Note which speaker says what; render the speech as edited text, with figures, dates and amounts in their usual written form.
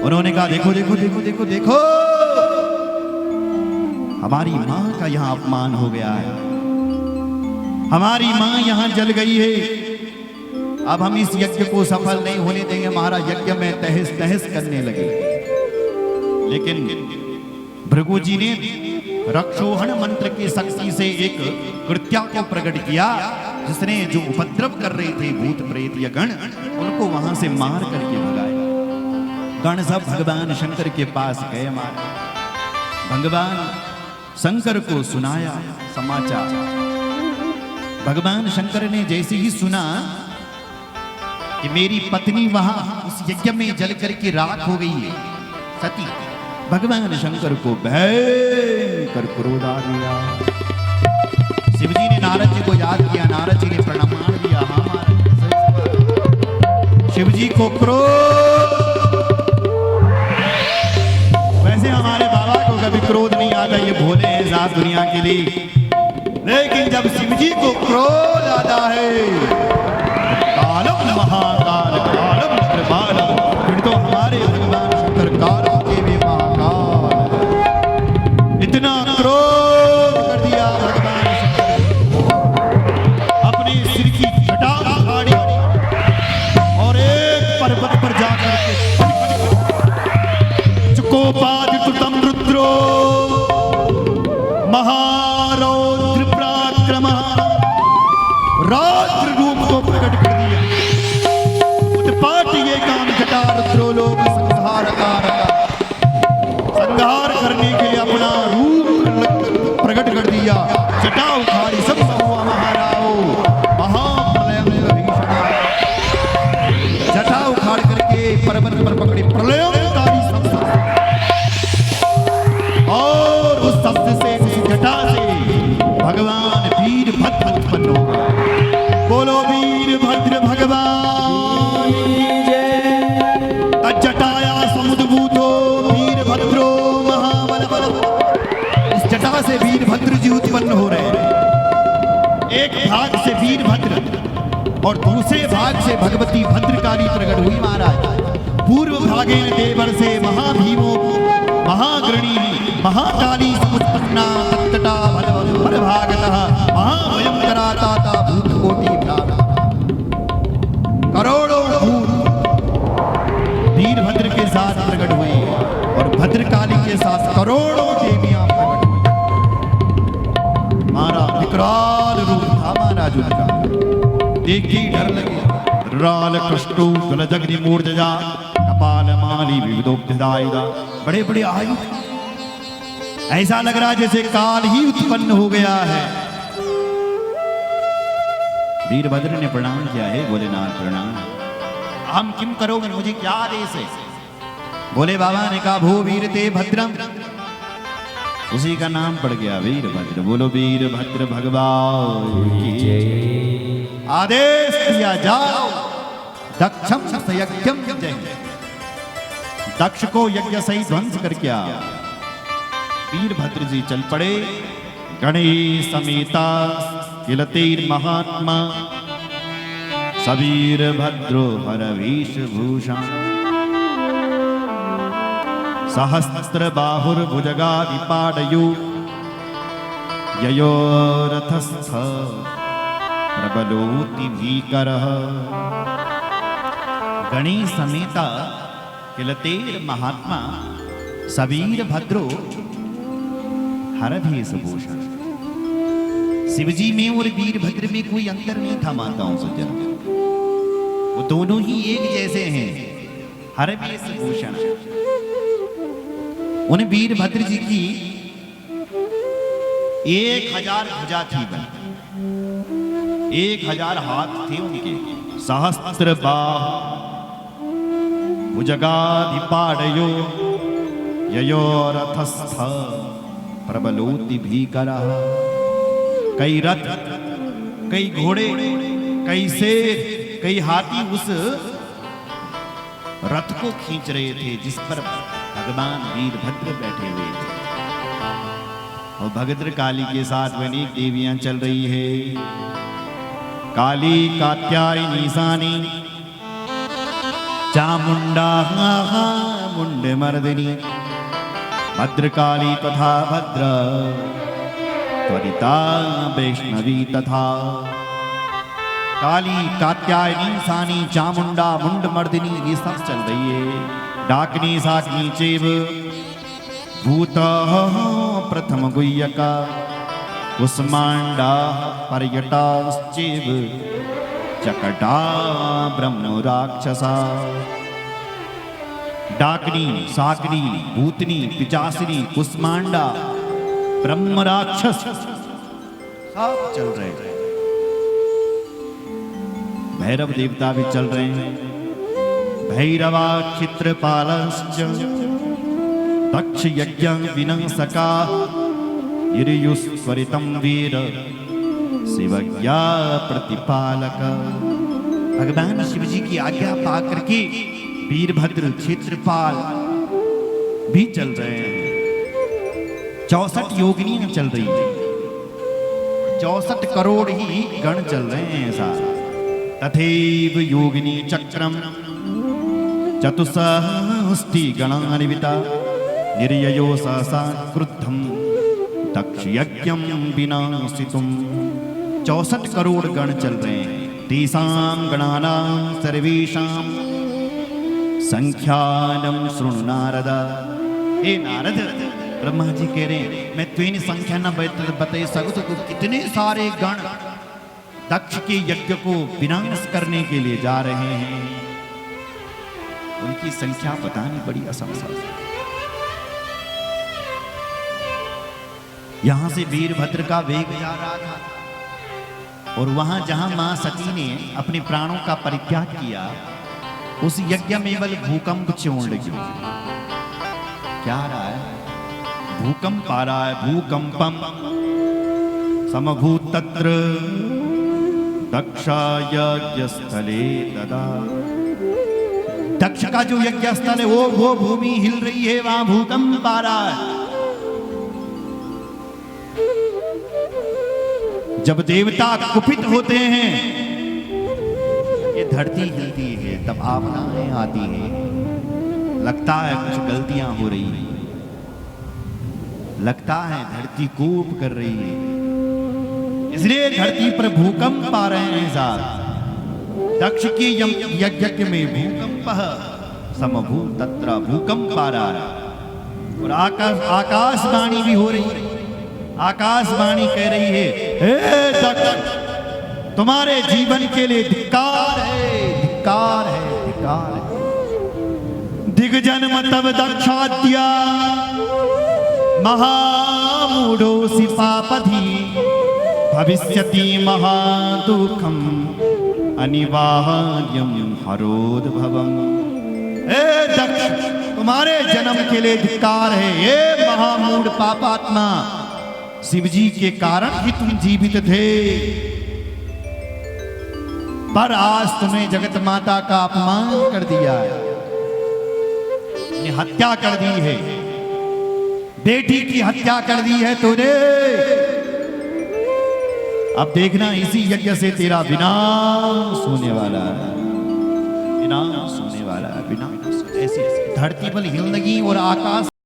Speaker 1: उन्होंने कहा देखो देखो देखो देखो देखो, हमारी मां का यहां अपमान हो गया है, हमारी मां यहां जल गई है। अब हम इस यज्ञ को सफल नहीं होने देंगे। महाराज यज्ञ में तहस तहस करने लगे। लेकिन भृगु जी ने रक्षोहण मंत्र की शक्ति से एक कृत्या को प्रकट किया, जिसने जो उपद्रव कर रहे थे भूत प्रेत या गण, उनको वहां से मार करके भगाया। गण सब भगवान शंकर के पास गए। मारा भगवान शंकर को सुनाया समाचार। भगवान शंकर ने जैसे ही सुना कि मेरी पत्नी वहां उस यज्ञ में जल करके राख हो गई है, सती, भगवान शंकर को भयंकर क्रोध आ गया। शिवजी ने नारद जी को याद किया। नारद जी ने प्रणाम दिया। हाँ महाराज, शिवजी को क्रोध, वैसे हमारे बाबा को कभी क्रोध नहीं आता, ये भोले हैं सात दुनिया के लिए। लेकिन जब शिवजी को क्रोध आता है, कालम महाकाल कालम कृपालम, फिर तो हमारे भगवान शंकर कालों के भी महाकाल। इतना क्रोध कर दिया भगवान शंकर, अपने सिर की जटा उखाड़ी और एक पर्वत पर जाकर के चुकोपादितुतम रुद्रो महारौद्र पराक्रम रौद्र रूप को प्रकट कर दिया। उत्पाट ये काम जटा रुद्रो लोक संहार संहार करने के लिए अपना रूप प्रकट कर दिया। जटा उखाड़ी सब समूह महाराओ महाप्रलय भीषण, जटा उखाड़ करके पर्वत पर पकड़े प्रलयकारी शब्द, और उस शब्द से उस जटा से भगवान वीरभद्र उत्पन्न हो गए। बोलो वीरभद्र भगवान जटाया समुद्भूतो वीरभद्रो महाबल बल। इस जटा से वीरभद्र जी उत्पन्न हो रहे हैं। एक भाग से वीरभद्र और दूसरे भाग से भगवती भद्रकाली प्रकट हुई। महाराज पूर्व भागे देवर से महाभीमो महाग्रणी महाकाली समुत्पन्ना तत्तटा भलभागतः महाभयंकरा ताता भूतकोटि भ्राता। करोड़ों भूत वीरभद्र के साथ प्रकट हुए और भद्रकाली के साथ करोड़ों देवियां प्रकट हुई। मारा विकराल रूप था महाराज उनका, देखी डर लगे। राल कृष्णो गलजग्नि मूर्धजा कपाल माली विविधोक्तिदायुधा, बड़े बड़े आयु, ऐसा लग रहा जैसे काल ही उत्पन्न हो गया है। वीरभद्र ने प्रणाम किया है। भोलेनाथ प्रणाम, हम किम करोगे, मुझे क्या आदेश है? भोले बाबा ने कहा भो वीरते भद्रम, उसी का नाम पड़ गया वीरभद्र। बोलो वीरभद्र भगवान की जय। आदेश दिया जाओ दक्षम सयज्ञम जय, दक्ष को यज्ञ सही ध्वंस करके आ। वीरभद्र जी चल पड़े। गणेश समेता किलतेर महात्मा सबीर भद्रो हर वेशभूषण, सहस्त्र बाहुर्भुजगादिपाडयो ययो रथस्थ प्रबलोति भीकरः। गणेश समेता किलतेर महात्मा सबीर भद्रो हर वेशभूषण। शिवजी में और वीरभद्र में कोई अंतर नहीं था माताओं सज्जन, वो दोनों ही एक जैसे हैं, हर वेशभूषण। उन वीरभद्र जी की 1000 भुजा थी, 1000 हाथ थे उनके। सहस्त्र बाहु भुजगाधिपाडयो ययो रथस्थ प्रबलोति भीकरः। कई रथ, कई घोड़े, कई शेर, कई हाथी उस रथ को खींच रहे थे जिस पर भगवान वीरभद्र बैठे हुए थे। और भद्रकाली के साथ अनेक देवियां चल रही है। काली कात्यायनी ईशानी चामुंडा मुंड मर्दिनी भद्रकाली तथा भद्र त्वरिता वैष्णवी तथा काली कात्यायनी सानी चामुंडा मुंड मर्दिनी ये सब चल रही है। डाकनी साकनी चेव भूत प्रथम गुह्यका कुष्मांडा पर्यटाश्चेव चकटा ब्रह्म राक्षसा। डाकनी साकनी भूतनी पिचासिनी कुष्मांडा ब्रह्म राक्षस सब चल रहे हैं। भैरव देवता भी चल रहे हैं। भैरवा क्षित्रपालश्च दक्ष यज्ञ विनाशका गिरियुस्वरितं वीर शिवज्ञा प्रतिपालक। भगवान शिव जी की आज्ञा पा करके वीरभद्र क्षेत्रपाल भी चल रहे हैं। 64 योगिनियां चल रही हैं। 64 करोड़ ही गण चल रहे हैं ऐसा। तथैव योगिनी चक्रम चतुष्षष्टि गणान्विता निर्ययो सहसा क्रुद्धम दक्ष यज्ञं विनाशितुम। 64 करोड़ गण चल रहे हैं। तेषां गणानां सर्वेषां संख्यानं शृणु नारद। ए नारद, ब्रह्मा जी कह रहे हैं मैं त्वेन संख्या न बता सकूं तो कितने सारे गण दक्ष के यज्ञ को विनाश करने के लिए जा रहे हैं। उनकी संख्या बतानी बड़ी असंभव है। यहां से वीरभद्र का वेग जा रहा था और वहां जहां मां सती ने अपने प्राणों का परित्याग किया उस यज्ञ में बल भूकंप छोड़ लगी। क्या आ रहा है? भूकंप आ रहा है। भूकंपम समभूत तत्र दक्षा यज्ञ स्थले तदा। दक्ष का जो यज्ञ स्थल है वो भूमि हिल रही है, वहां भूकंप आ रहा है। जब देवता कुपित होते हैं ये धरती हिलती है, तब भावनाएं आती है, लगता है कुछ गलतियां हो रही है, लगता है धरती कोप कर रही है, इसलिए धरती पर भूकंप आ रहे हैं साहब। दक्ष के यज्ञ में भूकंप समभूत तत्र भूकंप आ रहा है और आकाशवाणी भी हो रही है। आकाशवाणी कह रही है हे दक्ष, तुम्हारे जीवन के लिए धिक्कार है, धिक्कार है, धिक्कार है। दिग्जन्म तब दक्षाद्या महामूढ़ोऽसि पापधी भविष्यति महादुःखम अनिवार्यम हरोद्भवम्। हे दक्ष, तुम्हारे जन्म के लिए धिक्कार है। ये महामूढ़ पापात्मा, शिव जी के कारण ही तुम जीवित थे, पर आज तुम्हें जगत माता का अपमान कर दिया है, हत्या कर दी है, बेटी की हत्या कर दी है तूने। अब देखना इसी यज्ञ से तेरा विनाश होने वाला है, विनाश होने वाला है, विनाश। ऐसी धरती पर हिल लगी और आकाश